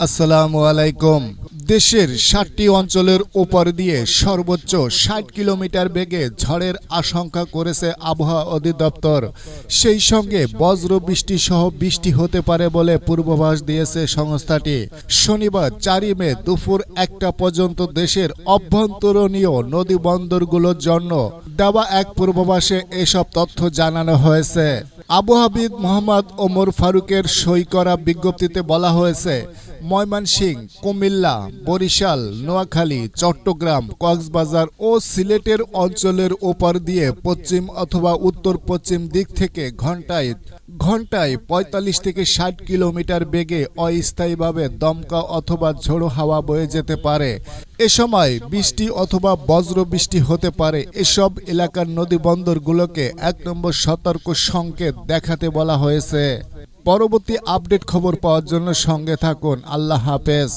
আসসালামু আলাইকুম। দেশের ৭টি অঞ্চলের ওপর দিয়ে সর্বোচ্চ ৬০ কিলোমিটার বেগে ঝড়ের আশঙ্কা করেছে আবহাওয়া অধিদপ্তর। সেই সঙ্গে বজ্র বৃষ্টি সহ বৃষ্টি হতে পারে বলে পূর্বাভাস দিয়েছে সংস্থাটি। শনিবার ৪ মে দুপুর ১টা পর্যন্ত দেশের অভ্যন্তরীণ নদী বন্দরগুলোর জন্য দেওয়া এক পূর্বাভাসে এসব তথ্য জানানো হয়েছে। আবহাওয়াবিদ মোহাম্মদ ওমর ফারুকের সই করা বিজ্ঞপ্তিতে বলা হয়েছে, ময়মনসিংহ, কুমিল্লা, বরিশাল, নোয়াখালী, চট্টগ্রাম, কক্সবাজার ও সিলেটের অঞ্চলের ওপর দিয়ে পশ্চিম অথবা উত্তর পশ্চিম দিক থেকে ঘন্টায় ৪৫ থেকে ৬০ কিলোমিটার বেগে অস্থায়ীভাবে দমকা অথবা ঝোড়ো হাওয়া বয়ে যেতে পারে। এ সময় বৃষ্টি অথবা বজ্র বৃষ্টি হতে পারে। এসব এলাকার নদী বন্দরগুলোকে ১ নম্বর সতর্ক সংকেত দেখাতে বলা হয়েছে। পরবর্তী আপডেট খবর পাওয়ার জন্য সঙ্গে থাকুন। আল্লাহ হাফেজ।